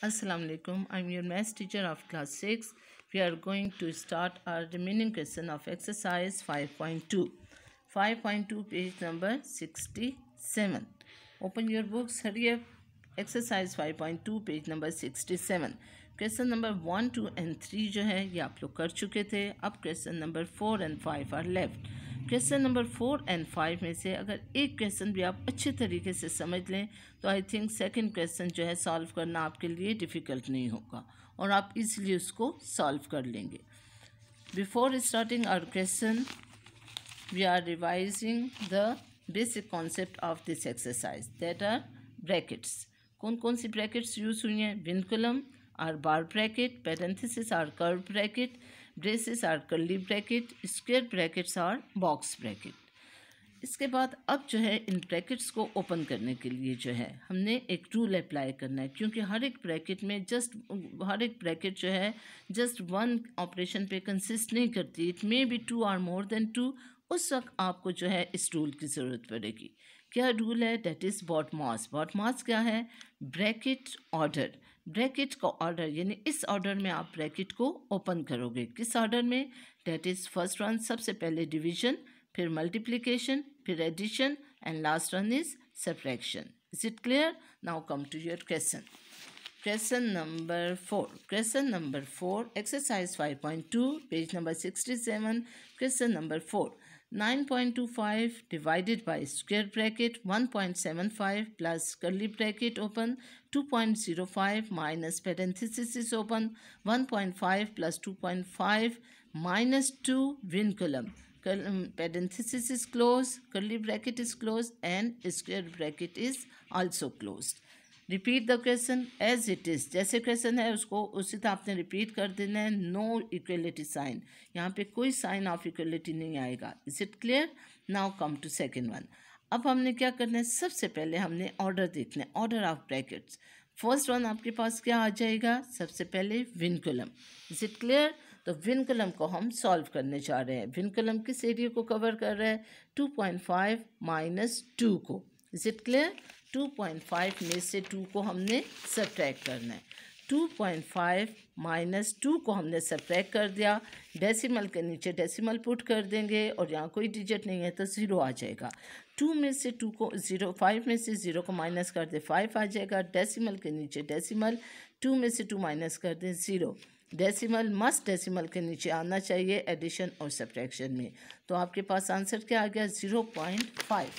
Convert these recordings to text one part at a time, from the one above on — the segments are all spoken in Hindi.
Assalamu alaikum. I'm your maths teacher of class 6. We are going to start our remaining question of exercise 5.2. 5.2 page number 67. Open your books, hurry up. Exercise 5.2 page number 67. Question number 1, 2 and 3 जो है ये आप लोग कर चुके थे. अब question number 4 and 5 are left. Question number 4 and 5 में से अगर एक क्वेश्चन भी आप अच्छे तरीके से समझ लें तो आई थिंक सेकंड क्वेश्चन जो है सॉल्व करना आपके लिए डिफ़िकल्ट नहीं होगा और आप इजीली उसको सॉल्व कर लेंगे. Before starting our question we are revising the basic concept of this exercise that are brackets. कौन कौन सी ब्रैकेट्स यूज़ हुई हैं? Vinculum or bar bracket, parenthesis or curve bracket, braces or curly bracket, square brackets or box bracket. इसके बाद अब जो है इन ब्रैकेट्स को ओपन करने के लिए जो है हमने एक रूल अप्लाई करना है, क्योंकि हर एक ब्रैकेट में हर एक ब्रैकेट जो है जस्ट वन ऑपरेशन पे कंसिस्ट नहीं करती. इट मे बी 2 और मोर देन 2. उस वक्त आपको जो है इस रूल की ज़रूरत पड़ेगी. क्या रूल है? That is बॉटमॉस. बॉटमॉस क्या है? Bracket order. ब्रैकेट का ऑर्डर यानी इस ऑर्डर में आप ब्रैकेट को ओपन करोगे. किस ऑर्डर में? डेट इज़ फर्स्ट वन सबसे पहले डिवीजन, फिर मल्टीप्लिकेशन, फिर addition and last one is subtraction. Is it clear? Now come to your question. Question number 4 exercise 5.2 page number 67. Question number 4. 9.25 divided by square bracket 1.75 plus curly bracket open 2.05 minus parenthesis is open 1.5 plus 2.5 minus 2 vinculum. Parenthesis is closed, curly bracket is closed and square bracket is also closed. Repeat the question as it is. जैसे क्वेश्चन है उसको उसी तरह आपने रिपीट कर देना है. नो इक्वलिटी साइन, यहाँ पे कोई साइन ऑफ इक्वलिटी नहीं आएगा. Is it clear? Now come to second one. अब हमने क्या करना है? सबसे पहले हमने ऑर्डर देखना है, order of brackets. First one आपके पास क्या आ जाएगा? सबसे पहले विनकुलम. Is it clear? तो विनकुलम को हम सॉल्व करने जा रहे हैं. विनकुलम किस एरिया को कवर कर रहा है? 2.5 माइनस 2 को. Is it clear? 2.5 में से 2 को हमने सब्ट्रैक्ट करना है. 2.5 माइनस 2 को हमने सब्ट्रैक्ट कर दिया. डेसिमल के नीचे डेसिमल पुट कर देंगे और यहाँ कोई डिजिट नहीं है तो 0 आ जाएगा. 2 में से 2 को 0, 5 में से 0 को माइनस कर दे 5 आ जाएगा. डेसिमल के नीचे डेसिमल, 2 में से 2 माइनस कर दें 0. डेसिमल मस्ट डेसिमल के नीचे आना चाहिए एडिशन और सब्ट्रैक्शन में. तो आपके पास आंसर क्या आ गया? 0.5.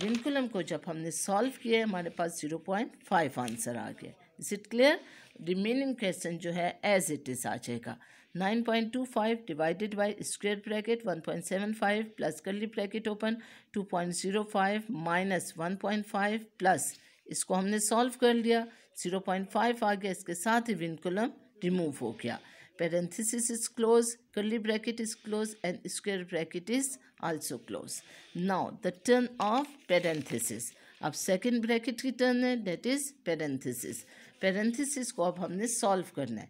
विनकुलम को जब हमने सॉल्व किया हमारे पास 0.5 आंसर आ गया. Is it clear? Remaining question जो है एज इट इज़ आ जाएगा. 9.25 divided by square bracket 1.75 plus curly bracket open 2.05 minus 1.5 plus इसको हमने सॉल्व कर लिया. 0.5 आ गया. इसके साथ ही विनकुलम रिमूव हो गया. Parenthesis is closed, curly bracket is closed and square bracket is also closed. Now the turn of parenthesis. अब सेकेंड ब्रैकेट की टर्न है, that is parenthesis. parenthesis को अब हमने सॉल्व करना है.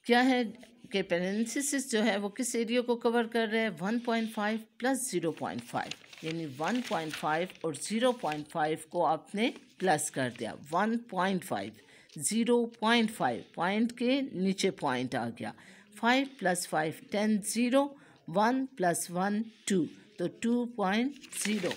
क्या है कि parenthesis जो है वो किस एरिया को कवर कर रहा है? 1.5 प्लस 0.5 यानी 1.5 और 0.5 को आपने प्लस कर दिया. 1.5 0.5 पॉइंट के नीचे पॉइंट आ गया. 5 प्लस 5 10 0 1 प्लस 1 2 तो 2.0.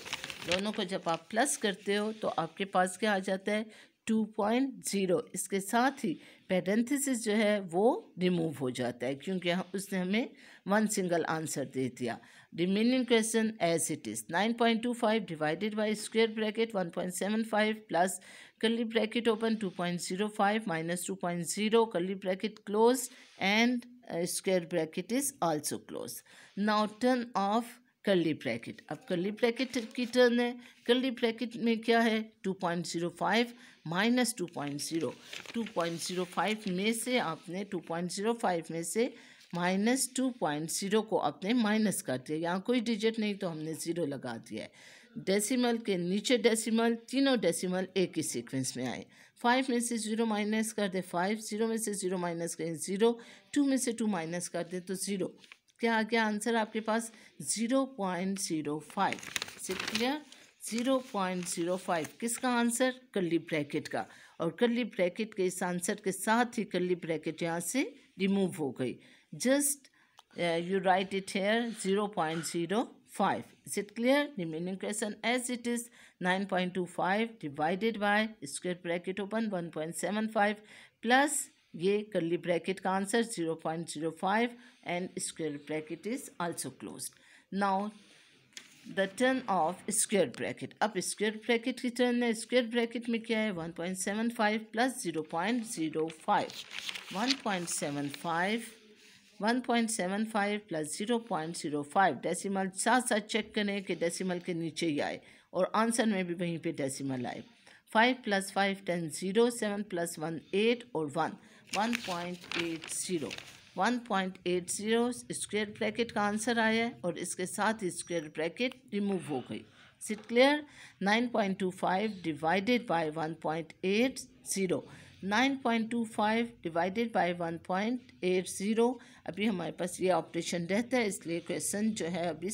दोनों को जब आप प्लस करते हो तो आपके पास क्या आ जाता है? 2.0. इसके साथ ही पैरेंथेसिस जो है वो रिमूव हो जाता है क्योंकि उसने हमें वन सिंगल आंसर दे दिया. Remaining question as it is. 9.25 divided by square bracket 1.75 plus curly bracket open 2.05 minus 2.0 curly bracket closed and square bracket is also closed. Now turn off curly bracket. अब कर्ली ब्रैकेट की टर्न है. कर्ली ब्रैकेट में क्या है? 2.05 माइनस 2.0. 2.05 में से आपने 2.05 में से माइनस 2.0 को आपने माइनस कर दिया. यहाँ कोई डिजिट नहीं तो हमने 0 लगा दिया है. डेसिमल के नीचे डेसिमल, तीनों डेसिमल एक ही सीक्वेंस में आए. 5 में से 0 माइनस कर दे 5, 0 में से 0 माइनस करें 0, 2 में से 2 माइनस कर दे तो 0. क्या आ गया आंसर आपके पास? 0.05. Is it clear? 0.05 किसका आंसर? कर्ली ब्रैकेट का। और कर्ली ब्रैकेट के इस आंसर के साथ ही कर्ली ब्रैकेट यहाँ से रिमूव हो गई। Just you write it here 0.05. Is it clear? Remaining question as it is 9.25 divided by square bracket open 1.75 plus ये curly bracket का answer 0.05 and square bracket is also closed. Now the turn of square bracket. अब square bracket की turn है। square bracket में क्या है? 1.75 plus 0.05. 1.75 प्लस 0.05 डेसिमल साथ साथ चेक करें कि डेसिमल के नीचे ही आए और आंसर में भी वहीं पे डेसिमल आए। 5 + 5 10 0 7 + 1 8 और 1.80 स्क्वायर ब्रैकेट का आंसर आया है और इसके साथ ही स्क्वायर ब्रैकेट रिमूव हो गई। Is it clear? 9.25 divided bye 1.80 9.25 divided bye 1.80। अभी हमारे पास ये ऑपरेशन रहता है, इसलिए क्वेश्चन जो है अभी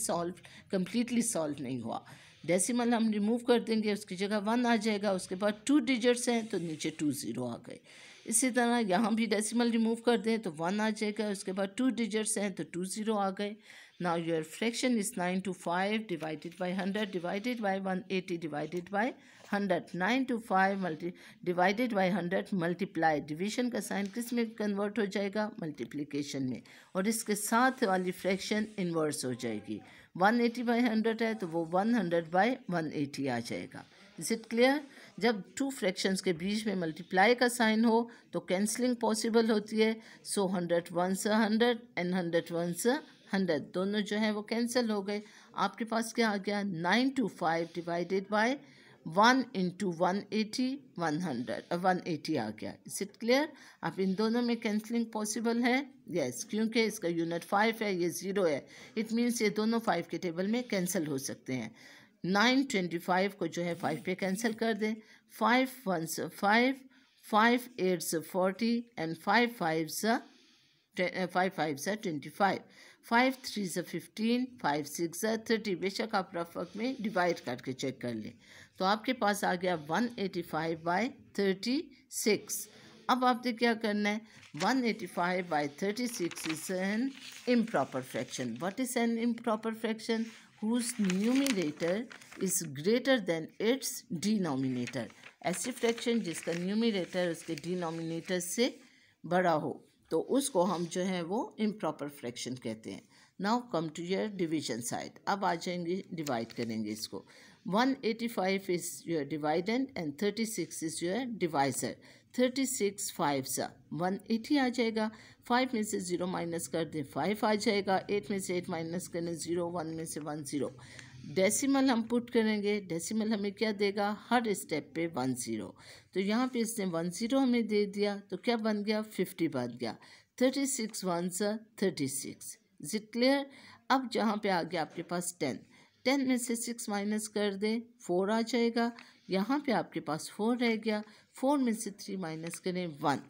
कम्प्लीटली सॉल्व नहीं हुआ। डेसिमल हम रिमूव कर देंगे, उसकी जगह 1 आ जाएगा। उसके बाद 2 डिजिट्स हैं तो नीचे 2 0 आ गए। इसी तरह यहाँ भी डेसिमल रिमूव कर दें तो 1 आ जाएगा। उसके बाद 2 डिजिट्स हैं तो 2 0 आ गए। Now your fraction is 9 to 5 divided by 100 divided by 180 divided by 100। 9 to 5 divided by 100 multiply. Division का साइन किस में कन्वर्ट हो जाएगा? मल्टीप्लिकेशन में। और इसके साथ वाली फ्रैक्शन इन्वर्स हो जाएगी। 180 बाय 100 है तो वो 100 बाय 180 आ जाएगा। Is it clear? जब 2 फ्रैक्शंस के बीच में मल्टीप्लाई का साइन हो तो कैंसलिंग पॉसिबल होती है। सो 100 1 100 एंड 100 1 100 दोनों जो है वो कैंसिल हो गए। आपके पास क्या आ गया? 9 to 5 डिवाइडेड बाय 1 into 180 180 आ गया। Is it clear? अब इन दोनों में कैंसलिंग पॉसिबल है? यस, क्योंकि इसका यूनिट 5 है, ये 0 है। इट मीन्स ये दोनों 5 के टेबल में कैंसिल हो सकते हैं। 925 को जो है 5 पे कैंसिल कर दें। 5 1 5 5 8 40 एंड 5 5 5 25 5 3 15 5 6 30। बेशक आप रफ वर्क में डिवाइड करके चेक कर लें। तो आपके पास आ गया 185 बाय 36। अब आपने क्या करना है? 185 by 36 is an improper fraction. What is an improper fraction? whose numerator is greater than its denominator। ऐसी फ्रैक्शन जिसका न्यूमिनेटर उसके डिनोमिनेटर से बड़ा हो तो उसको हम जो है वो इम्प्रॉपर फ्रैक्शन कहते हैं। Now come to your division side. अब आ जाएंगे, डिवाइड करेंगे इसको। 185 is your dividend and 36 is your divisor. 36 5 180 आ जाएगा। 5 में से 0 माइनस कर दें 5 आ जाएगा। 8 में से 8 माइनस करें 0, 1 में से 1 0। डेसिमल हम पुट करेंगे। डेसिमल हमें क्या देगा? हर स्टेप पे 1 0। तो यहाँ पे इसने 1 0 हमें दे दिया तो क्या बन गया? 50 बन गया। 36 1 36। Is it clear? अब जहाँ पे आ गया आपके पास 10 में से 6 माइनस कर दें 4 आ जाएगा। यहाँ पे आपके पास 4 रह गया। 4 में से 3 माइनस करें 1।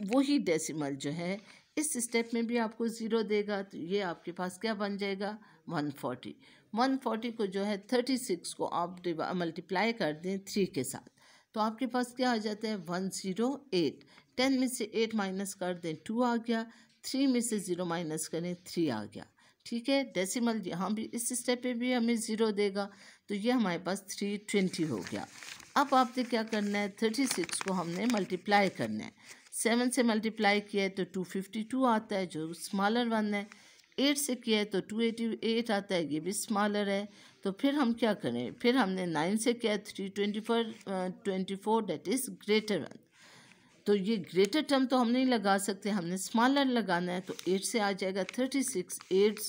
वही डेसिमल जो है इस स्टेप में भी आपको 0 देगा तो ये आपके पास क्या बन जाएगा? 140। 140 को जो है 36 को आप मल्टीप्लाई कर दें 3 के साथ तो आपके पास क्या आ जाता है? 108। 10 में से 8 माइनस कर दें 2 आ गया। 3 में से 0 माइनस करें 3 आ गया। ठीक है, डेसिमल यहाँ भी इस स्टेप पे भी हमें 0 देगा तो ये हमारे पास 320 हो गया। अब आपने क्या करना है? 36 को हमने मल्टीप्लाई करना है। 7 से मल्टीप्लाई किया है तो 252 आता है जो स्मॉलर वन है। 8 से किया है तो 288 आता है, ये भी स्मॉलर है। तो फिर हम क्या करें? फिर हमने 9 से किया 324 डेट इज़ ग्रेटर वन। तो ये ग्रेटर टर्म तो हम नहीं लगा सकते, हमने स्मॉलर लगाना है। तो 8 से आ जाएगा 36 8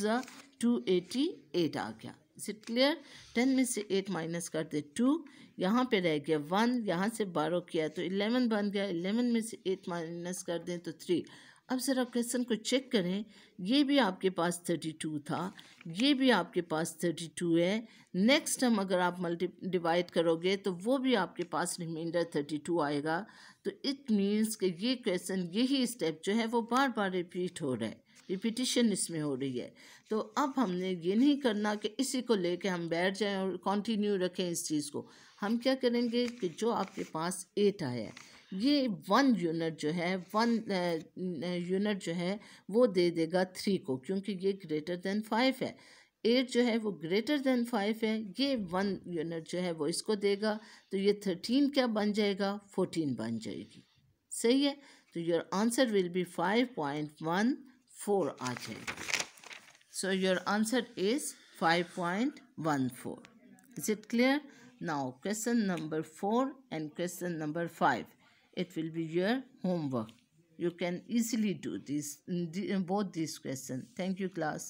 288 आ गया। Is it clear? 10 में से 8 माइनस कर दे 2, यहाँ पे रह गया 1, यहाँ से 12 किया तो 11 बन गया। 11 में से 8 माइनस कर दें तो 3। अब ज़रा क्वेश्चन को चेक करें। ये भी आपके पास 32 था, ये भी आपके पास 32 है। नेक्स्ट टर्म अगर आप डिवाइड करोगे तो वो भी आपके पास रिमाइंडर 32 आएगा। तो इट मीन्स कि ये क्वेश्चन, यही स्टेप जो है वो बार बार रिपीट हो रहा है। रिपीटिशन इसमें हो रही है। तो अब हमने ये नहीं करना कि इसी को लेके हम बैठ जाएं और कंटिन्यू रखें इस चीज़ को। हम क्या करेंगे कि जो आपके पास 8 आया है, ये 1 यूनिट जो है 1 यूनिट जो है वो दे देगा 3 को, क्योंकि ये ग्रेटर देन 5 है। 8 जो है वो ग्रेटर देन 5 है, ये 1 यूनिट जो है वो इसको देगा, तो ये 13 क्या बन जाएगा, 14 बन जाएगी। सही है, तो योर आंसर विल बी 5.14 आ जाएगा। So your answer is 5.14. Is it clear? Now question number 4 and question number 5. It will be your homework. You can easily do this, both these questions. Thank you, class.